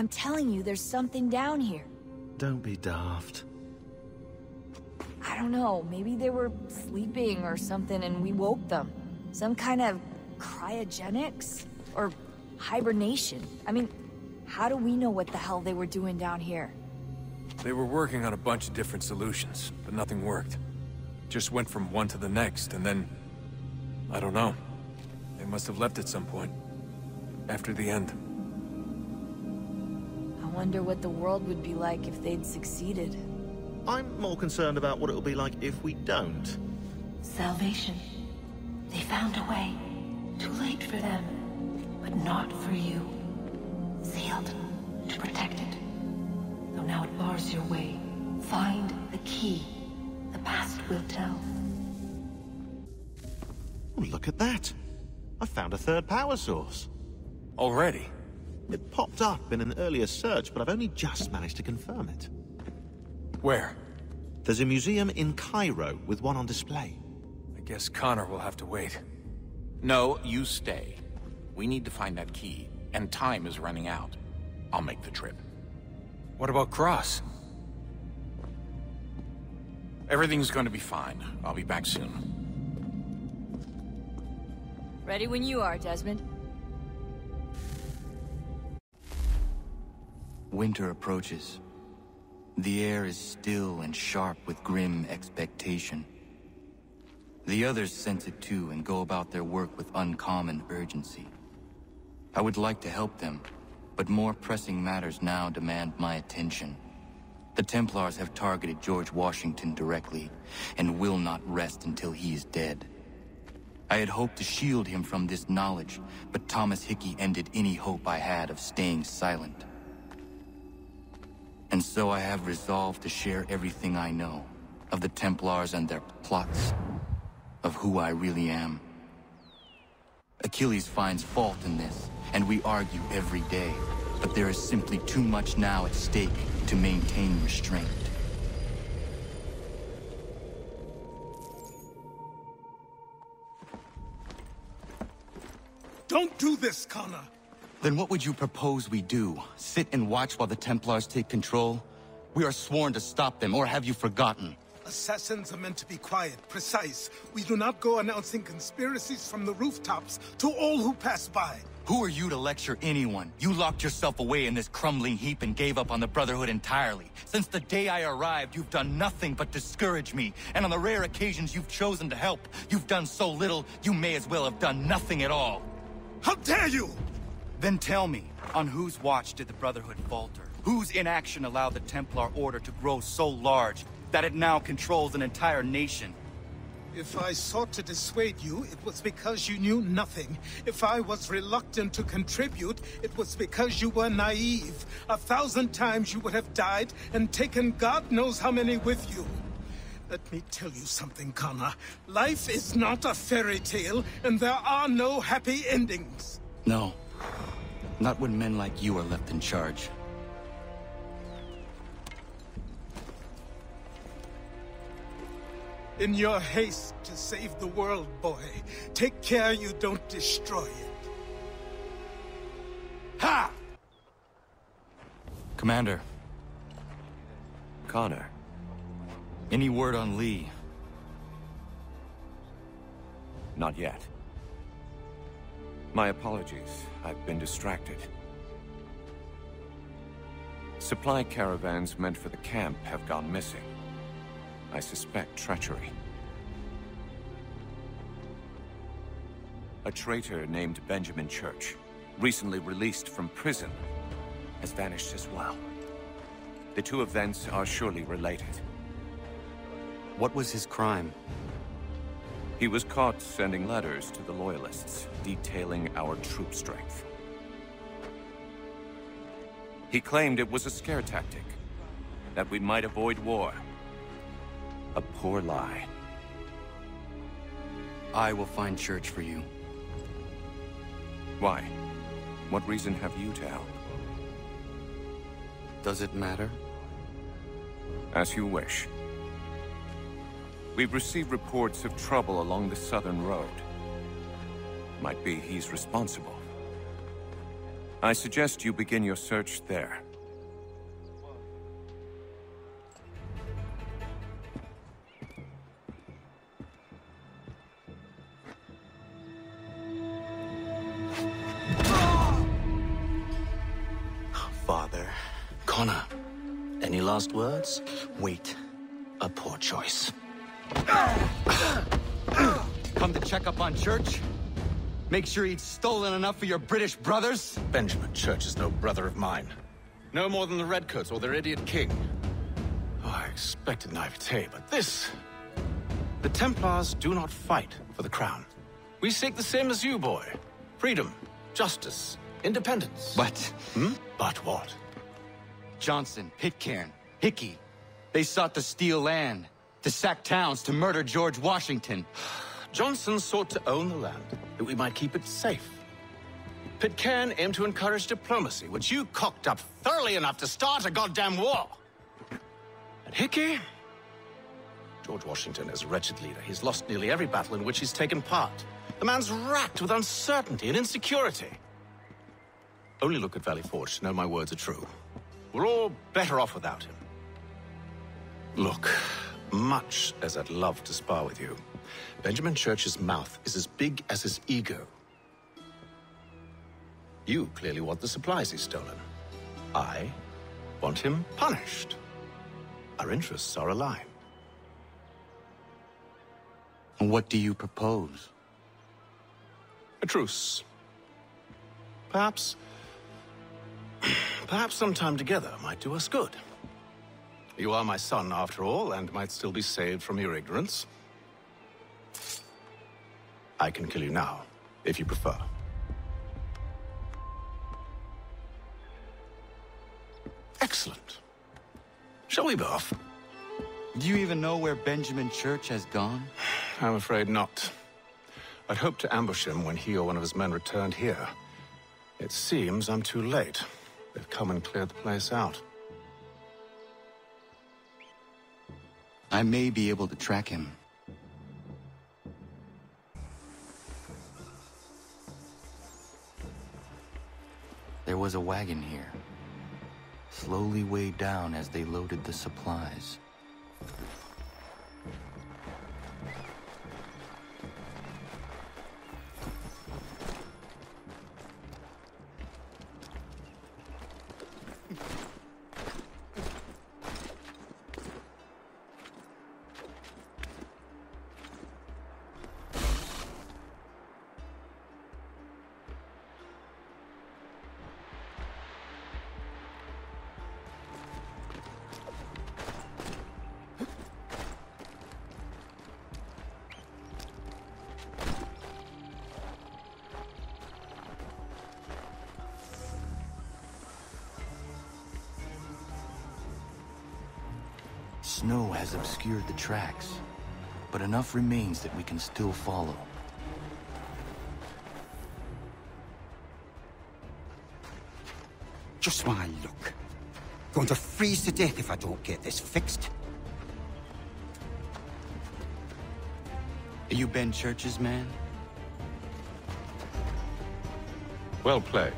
I'm telling you, there's something down here. Don't be daft. I don't know, maybe they were sleeping or something and we woke them. Some kind of cryogenics? Or hibernation. I mean, how do we know what the hell they were doing down here? They were working on a bunch of different solutions, but nothing worked. Just went from one to the next, and then... I don't know. They must have left at some point. After the end. I wonder what the world would be like if they'd succeeded. I'm more concerned about what it'll be like if we don't. Salvation. They found a way. Too late for them, but not for you. Sealed to protect it. Though now it bars your way. Find the key. The past will tell. Oh, look at that. I found a third power source. Already? It popped up in an earlier search, but I've only just managed to confirm it. Where? There's a museum in Cairo with one on display. I guess Connor will have to wait. No, you stay. We need to find that key, and time is running out. I'll make the trip. What about Cross? Everything's going to be fine. I'll be back soon. Ready when you are, Desmond. Winter approaches. The air is still and sharp with grim expectation. The others sense it too and go about their work with uncommon urgency. I would like to help them, but more pressing matters now demand my attention. The Templars have targeted George Washington directly, and will not rest until he is dead. I had hoped to shield him from this knowledge, but Thomas Hickey ended any hope I had of staying silent. And so I have resolved to share everything I know, of the Templars and their plots, of who I really am. Achilles finds fault in this, and we argue every day, but there is simply too much now at stake to maintain restraint. Don't do this, Connor! Then what would you propose we do? Sit and watch while the Templars take control? We are sworn to stop them, or have you forgotten? Assassins are meant to be quiet, precise. We do not go announcing conspiracies from the rooftops to all who pass by. Who are you to lecture anyone? You locked yourself away in this crumbling heap and gave up on the Brotherhood entirely. Since the day I arrived, you've done nothing but discourage me. And on the rare occasions you've chosen to help, you've done so little, you may as well have done nothing at all. How dare you! Then tell me, on whose watch did the Brotherhood falter? Whose inaction allowed the Templar Order to grow so large that it now controls an entire nation? If I sought to dissuade you, it was because you knew nothing. If I was reluctant to contribute, it was because you were naive. 1,000 times you would have died and taken God knows how many with you. Let me tell you something, Connor. Life is not a fairy tale, and there are no happy endings. No. Not when men like you are left in charge. In your haste to save the world, boy, take care you don't destroy it. Ha! Commander. Connor. Any word on Lee? Not yet. My apologies. I've been distracted. Supply caravans meant for the camp have gone missing. I suspect treachery. A traitor named Benjamin Church, recently released from prison, has vanished as well. The two events are surely related. What was his crime? He was caught sending letters to the Loyalists, detailing our troop strength. He claimed it was a scare tactic, that we might avoid war. A poor lie. I will find Church for you. Why? What reason have you to help? Does it matter? As you wish. We've received reports of trouble along the southern road. Might be he's responsible. I suggest you begin your search there. Father. Connor, any last words? Wait. A poor choice. Come to check up on Church? Make sure he'd stolen enough for your British brothers? Benjamin Church is no brother of mine. No more than the Redcoats or their idiot king. Oh, I expected naivete, but this... The Templars do not fight for the crown. We seek the same as you, boy. Freedom, justice, independence. But... But what? Johnson, Pitcairn, Hickey. They sought to steal land, to sack towns, to murder George Washington. Johnson sought to own the land, that we might keep it safe. Pitcairn aimed to encourage diplomacy, which you cocked up thoroughly enough to start a goddamn war. And Hickey? George Washington is a wretched leader. He's lost nearly every battle in which he's taken part. The man's racked with uncertainty and insecurity. Only look at Valley Forge to know my words are true. We're all better off without him. Look, much as I'd love to spar with you, Benjamin Church's mouth is as big as his ego. You clearly want the supplies he's stolen. I want him punished. Our interests are aligned. What do you propose? A truce. Perhaps some time together might do us good. You are my son, after all, and might still be saved from your ignorance. I can kill you now, if you prefer. Excellent. Shall we be off? Do you even know where Benjamin Church has gone? I'm afraid not. I'd hoped to ambush him when he or one of his men returned here. It seems I'm too late. They've come and cleared the place out. I may be able to track him. There was a wagon here, slowly weighed down as they loaded the supplies. Snow has obscured the tracks, but enough remains that we can still follow. Just my luck. Going to freeze to death if I don't get this fixed. Are you Ben Church's man? Well played.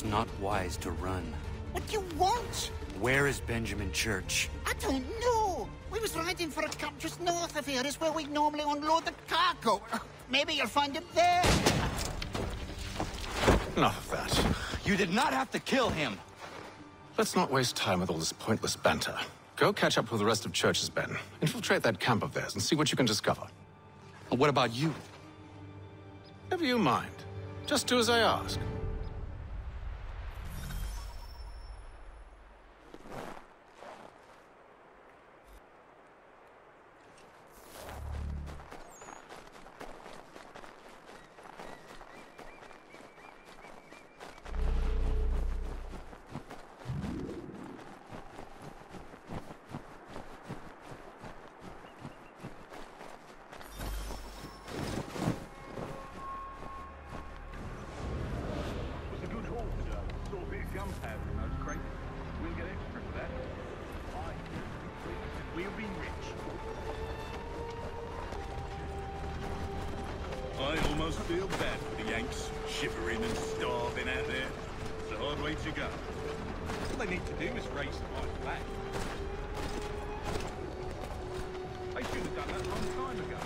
Not wise to run. What do you want? Where is Benjamin Church? I don't know. We was riding for a camp just north of here. Is where we normally unload the cargo. Maybe you'll find him there. Enough of that. You did not have to kill him. Let's not waste time with all this pointless banter. Go catch up with the rest of Church's men. Infiltrate that camp of theirs and see what you can discover. And what about you? Never you mind. Just do as I ask. must feel bad for the Yanks, shivering and starving out there. It's a hard way to go. All they need to do is raise the white flag. They should have done that a long time ago.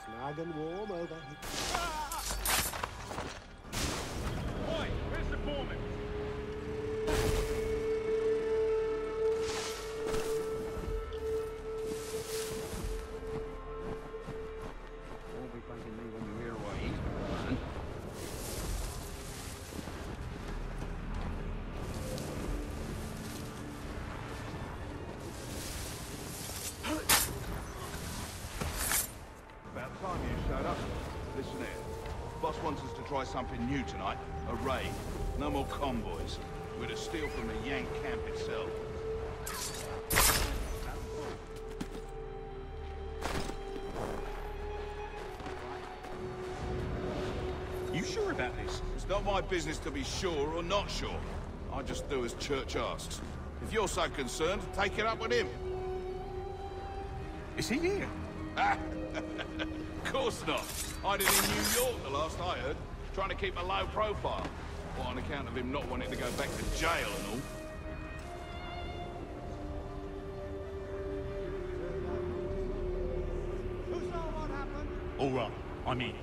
Snug and warm over here. Oi, where's the foreman? Won't be thanking me when you hear what he's done. About time you showed up. Listen here. Boss wants us to try something new tonight. A raid. No more convoys. We're to steal from the Yank camp itself. You sure about this? It's not my business to be sure or not sure. I just do as Church asks. If you're so concerned, take it up with him. Is he here? Of course not. Hiding in New York, the last I heard. Trying to keep a low profile. Well, on account of him not wanting to go back to jail and all. Who saw what happened? All right, I'm in.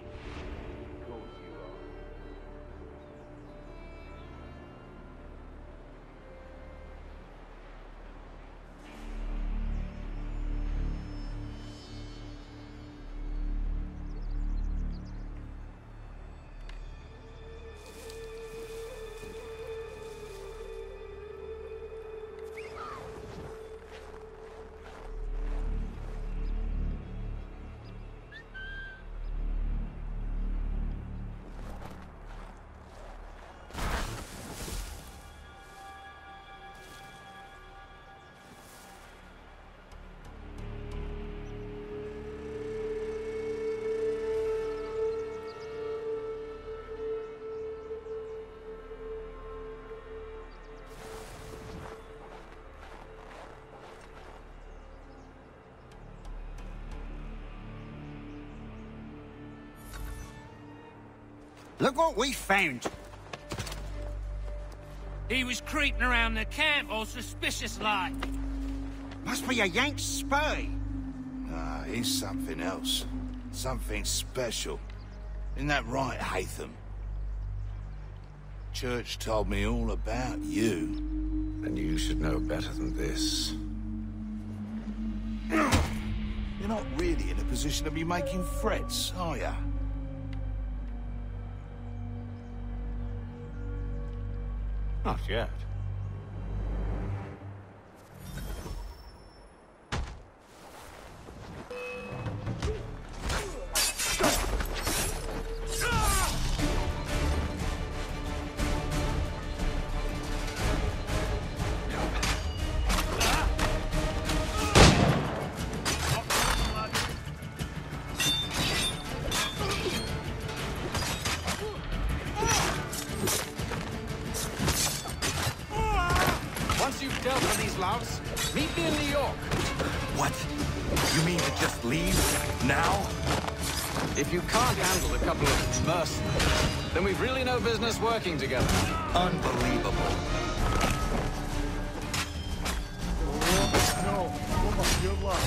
Look what we found. He was creeping around the camp all suspicious like. Must be a Yank spy. Ah, he's something else. Something special. Isn't that right, Haytham? Church told me all about you. And you should know better than this. You're not really in a position to be making threats, are ya? Not yet. Once you've dealt with these louts, meet me in New York. What? You mean to just leave now? If you can't handle a couple of mercenaries, then we've really no business working together. Unbelievable. No, good luck.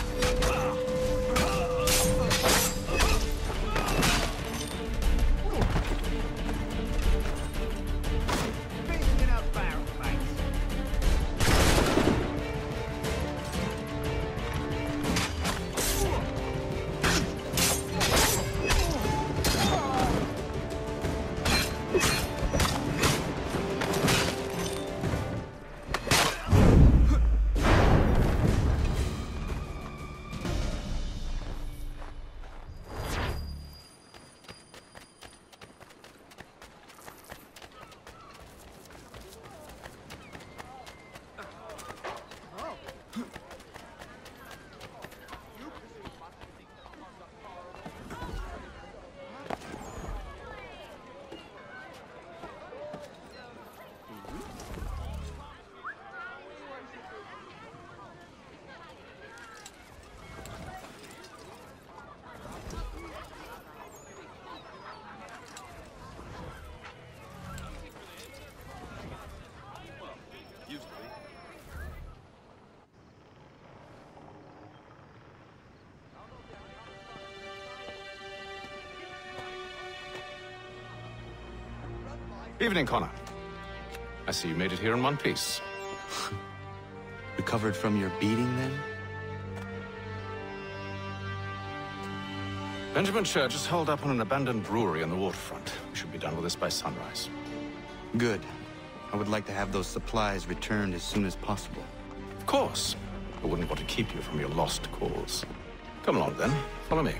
Evening, Connor. I see you made it here in one piece. Recovered from your beating, then? Benjamin Church is holed up on an abandoned brewery on the waterfront. We should be done with this by sunrise. Good. I would like to have those supplies returned as soon as possible. Of course. I wouldn't want to keep you from your lost cause. Come along, then. Follow me.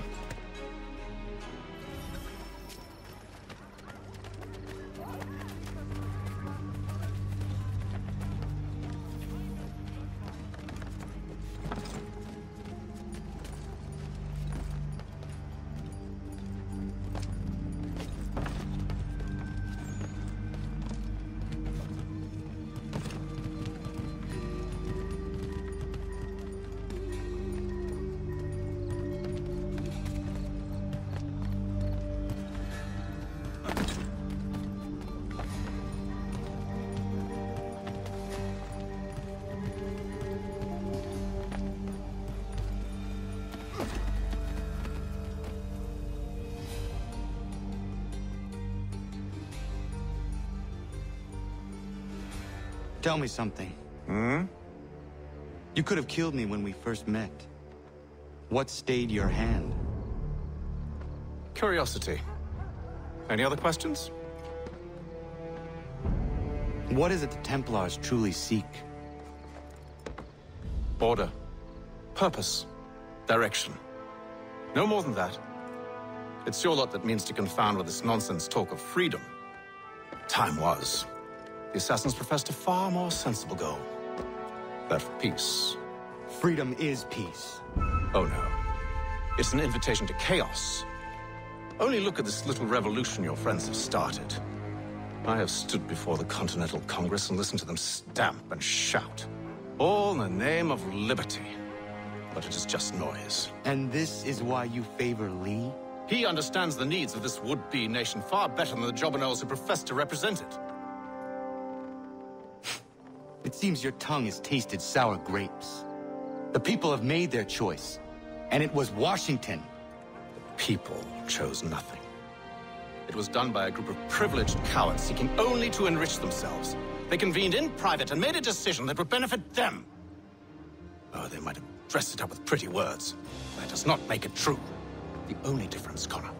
Tell me something. Hmm? You could have killed me when we first met. What stayed your hand? Curiosity. Any other questions? What is it the Templars truly seek? Order. Purpose. Direction. No more than that. It's your lot that means to confound with this nonsense talk of freedom. Time was. The Assassins professed a far more sensible goal. That of peace. Freedom is peace. Oh no. It's an invitation to chaos. Only look at this little revolution your friends have started. I have stood before the Continental Congress and listened to them stamp and shout. All in the name of liberty. But it is just noise. And this is why you favor Lee? He understands the needs of this would-be nation far better than the Jobberknolls who profess to represent it. It seems your tongue has tasted sour grapes. The people have made their choice, and it was Washington. The people chose nothing. It was done by a group of privileged cowards seeking only to enrich themselves. They convened in private and made a decision that would benefit them. Oh, they might have dressed it up with pretty words. That does not make it true. The only difference, Connor,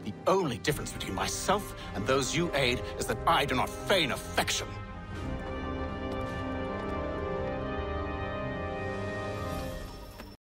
the only difference between myself and those you aid is that I do not feign affection.